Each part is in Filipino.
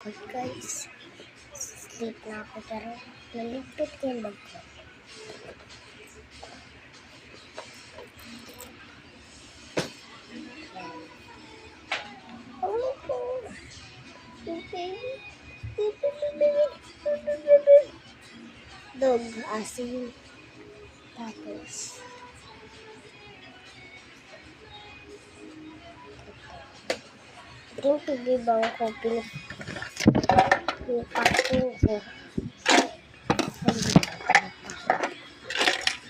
Okay guys, sleep na ako pero naligpit ko yung bag ko. Oh po. Dog, asin. Tapos yung pigibang ko pinipakin ko.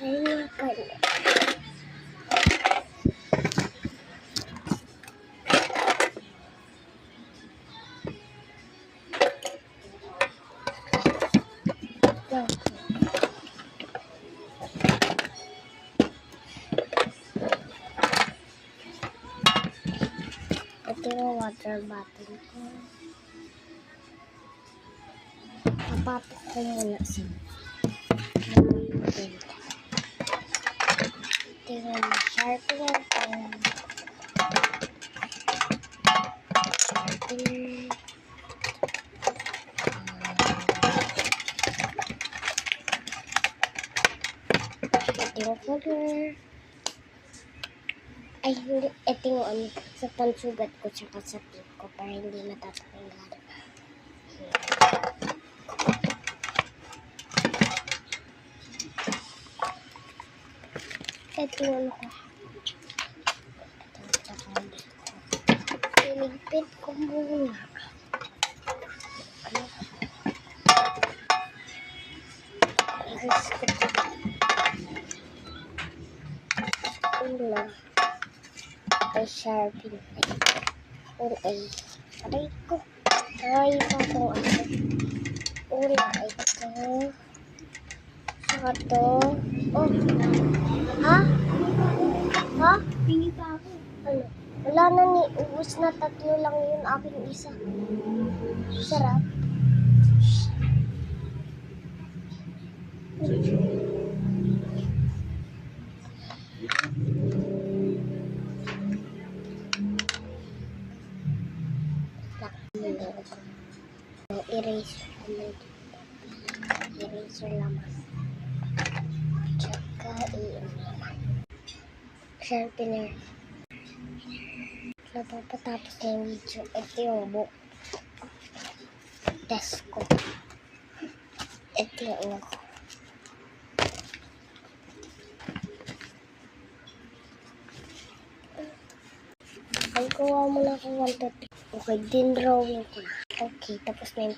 Ayun pa. Ito yung water bottle ko. Napapok ko muna siya. Ito yung sharpener ko. Ito yung folder. Ay, hindi. Ito yung sa pansugat ko tsaka sa tip ko para hindi matatanggal. Ito yung ko. Ito tsaka dito. Pinigpit ko muna. Ulang. Ay, sharpin. Ulay. Aray ko. Aray pa kung ano. Ulay ito. Saka to. Oh. Ha? Ha? Pingi pa ako. Ano? Wala na ni. Ubus na 3 lang yun. Aking isa. Sarap. Eraser naman dito. Eraser naman. Tsaka sharpener. Napapatapos na yung video. Ito yung book. Desk ko. Ito yung ano ko. Ang gawa mo na ako 1, 2, 3. Okay, din drawing ko na. Okay, tapos na yung